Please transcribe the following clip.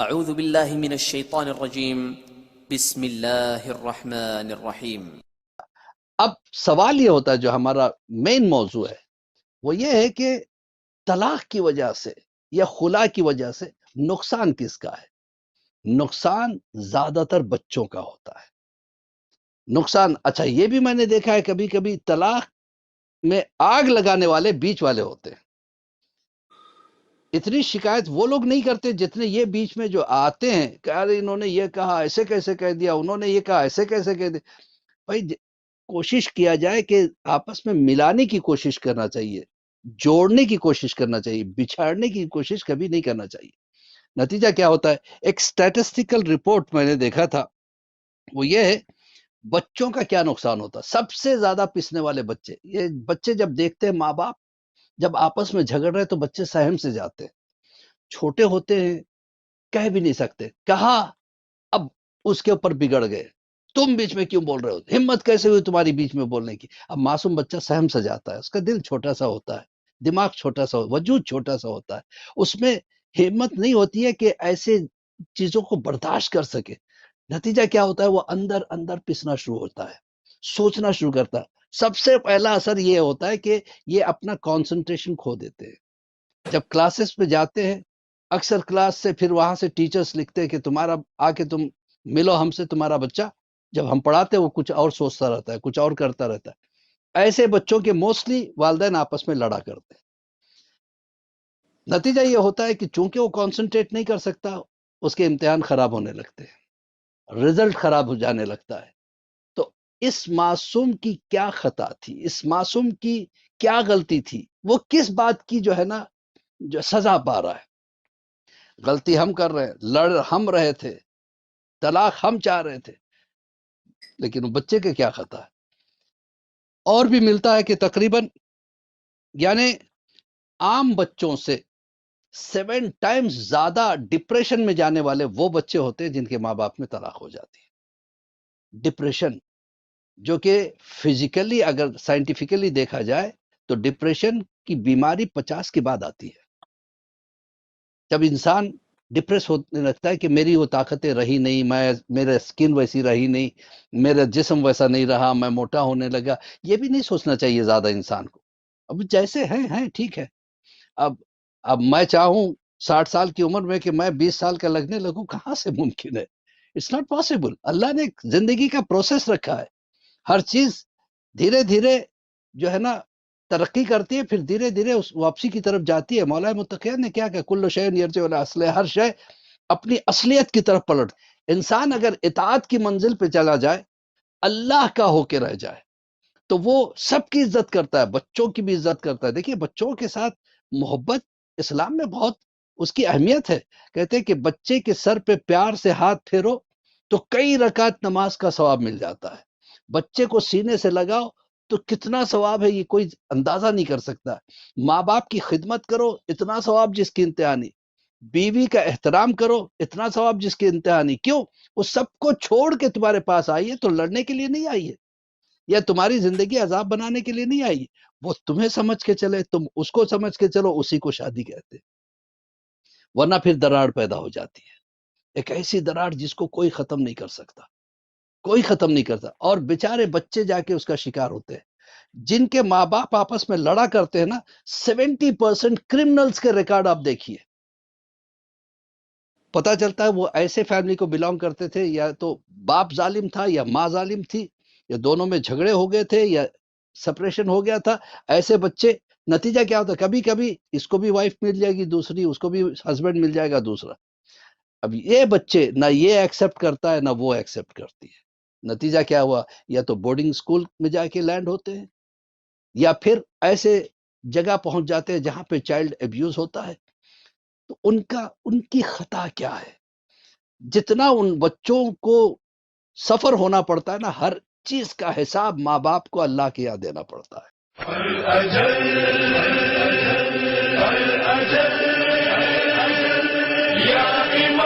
اعوذ باللہ من الشیطان الرجیم بسم اللہ الرحمن الرحیم۔ اب سوال یہ ہوتا ہے جو ہمارا مین موضوع ہے وہ یہ ہے کہ طلاق کی وجہ سے یا خلا کی وجہ سے نقصان کس کا ہے؟ نقصان زیادہ تر بچوں کا ہوتا ہے۔ نقصان اچھا یہ بھی میں نے دیکھا ہے کبھی کبھی طلاق میں آگ لگانے والے بیچ والے ہوتے ہیں۔ اتنی شکایت وہ لوگ نہیں کرتے جتنے یہ بیچ میں جو آتے ہیں کہ ارے انہوں نے یہ کہا ایسے کیسے کہہ دیا، انہوں نے یہ کہا ایسے کیسے کہہ دیا۔ بھائی کوشش کیا جائے کہ آپس میں ملانے کی کوشش کرنا چاہیے، جوڑنے کی کوشش کرنا چاہیے، بچھاڑنے کی کوشش کبھی نہیں کرنا چاہیے۔ نتیجہ کیا ہوتا ہے؟ ایک سٹیٹسٹیکل رپورٹ میں نے دیکھا تھا، وہ یہ ہے بچوں کا کیا نقصان ہوتا ہے۔ سب سے زیادہ پسنے والے بچے، یہ بچے جب دیکھتے ہیں ماں باپ جب آپس میں جھگڑ رہے تو بچے سہم سے جاتے ہیں، چھوٹے ہوتے ہیں کہہ بھی نہیں سکتے، کہا اب اس کے اوپر بگڑ گئے، تم بیچ میں کیوں بول رہے ہو، ہمت کیسے ہوئی تمہاری بیچ میں بولنے کی۔ اب معصوم بچہ سہم سے جاتا ہے، اس کا دل چھوٹا سا ہوتا ہے، دماغ چھوٹا سا، وجود چھوٹا سا ہوتا ہے، اس میں ہمت نہیں ہوتی ہے کہ ایسے چیزوں کو برداشت کر سکے۔ نتیجہ کیا ہوتا ہے؟ وہ اندر اندر پسنا شروع ہوتا ہے، سوچنا شروع کرتا ہے۔ سب سے پہلا اثر یہ ہوتا ہے کہ یہ اپنا کانسنٹریشن کھو دیتے ہیں۔ جب کلاسز پہ جاتے ہیں اکثر کلاس سے پھر وہاں سے ٹیچرز لکھتے ہیں کہ تمہارا آ کے تم ملو ہم سے، تمہارا بچہ جب ہم پڑھاتے وہ کچھ اور سوچتا رہتا ہے، کچھ اور کرتا رہتا ہے۔ ایسے بچوں کے موسٹلی والدین آپس میں لڑا کرتے ہیں۔ نتیجہ یہ ہوتا ہے کہ چونکہ وہ کانسنٹریٹ نہیں کر سکتا، اس کے امتحان خراب ہونے لگتے ہیں، رزلٹ خراب ہو جانے لگتا ہے۔ تو اس معصوم کی کیا خطا تھی، اس معصوم کی کیا غلطی تھی، وہ کس بات کی جو ہے نا جو سزا پا رہا ہے؟ غلطی ہم کر رہے ہیں، لڑ ہم رہے تھے، طلاق ہم چاہ رہے تھے، لیکن وہ بچے کے کیا خطا ہے؟ اور بھی ملتا ہے کہ تقریباً یعنی عام بچوں سے 7 ٹائمز زیادہ ڈپریشن میں جانے والے وہ بچے ہوتے ہیں جن کے ماں باپ میں طلاق ہو جاتی ہے۔ ڈپریشن جو کہ فزیکلی اگر سائنٹیفکلی دیکھا جائے تو ڈپریشن کی بیماری 50 کے بعد آتی ہے۔ جب انسان ڈپریس ہونے لگتا ہے کہ میری وہ طاقتیں رہی نہیں، میرا سکن ویسی رہی نہیں، میرا جسم ویسا نہیں رہا، میں موٹا ہونے لگا۔ یہ بھی نہیں سوچنا چاہیے زیادہ انسان کو، اب جیسے ہیں ٹھیک ہے۔ اب میں چاہوں 60 سال کی عمر میں کہ میں 20 سال کا لگنے لگوں، کہاں سے ممکن ہے؟ It's not possible. اللہ نے زندگی کا پروسیس رکھا ہے، ہر چیز دھیرے دھیرے جو ہے نا ترقی کرتی ہے، پھر دھیرے دھیرے اس واپسی کی طرف جاتی ہے۔ مولا متقیان نے کیا کہ کل شیء یرجع الی اصلہ، ہر شے اپنی اصلیت کی طرف پلٹ۔ انسان اگر اطاعت کی منزل پہ چلا جائے، اللہ کا ہو کے رہ جائے، تو وہ سب کی عزت کرتا ہے، بچوں کی بھی عزت کرتا ہے۔ دیکھیے بچوں کے ساتھ محبت اسلام میں بہت اس کی اہمیت ہے۔ کہتے ہیں کہ بچے کے سر پہ پیار سے ہاتھ پھیرو تو کئی رکعت نماز کا ثواب مل جاتا ہے۔ بچے کو سینے سے لگاؤ تو کتنا ثواب ہے یہ کوئی اندازہ نہیں کر سکتا۔ ماں باپ کی خدمت کرو، اتنا ثواب جس کی انتہا نہیں۔ بیوی کا احترام کرو، اتنا ثواب جس کی انتہا نہیں۔ کیوں؟ وہ سب کو چھوڑ کے تمہارے پاس آئی ہے تو لڑنے کے لیے نہیں آئی ہے، یا تمہاری زندگی عذاب بنانے کے لیے نہیں آئی ہے۔ وہ تمہیں سمجھ کے چلے، تم اس کو سمجھ کے چلو، اسی کو شادی کہتے ہیں۔ ورنہ پھر دراڑ پیدا ہو جاتی ہے، ایک ایسی دراڑ جس کو کوئی ختم نہیں کر سکتا، کوئی ختم نہیں کرتا۔ اور بیچارے بچے جا کے اس کا شکار ہوتے ہیں۔ جن کے ماں باپ آپس میں لڑا کرتے ہیں نا، 70% کرمنلز کے ریکارڈ آپ دیکھیے، پتا چلتا ہے وہ ایسے فیملی کو بلانگ کرتے تھے، یا تو باپ ظالم تھا یا ماں ظالم تھی، یا دونوں میں جھگڑے ہو گئے تھے یا سپریشن ہو گیا تھا۔ ایسے بچے نتیجہ کیا ہوتا ہے؟ کبھی کبھی اس کو بھی وائف مل جائے گی دوسری، اس کو بھی ہسبینڈ مل جائے گا دوسرا۔ اب یہ بچے نہ یہ ایکسپٹ کرتا ہے نہ وہ ایکسپٹ کرتی ہے۔ نتیجہ کیا ہوا؟ یا تو بورڈنگ سکول میں جا کے لینڈ ہوتے ہیں، یا پھر ایسے جگہ پہنچ جاتے ہیں جہاں پہ چائلڈ ابیوز ہوتا ہے۔ تو ان کی خطا کیا ہے؟ جتنا ان بچوں کو سفر ہونا پڑتا ہے نا، ہر چیز کا حساب ماں باپ کو اللہ کے یہاں دینا پڑتا ہے۔ یا امام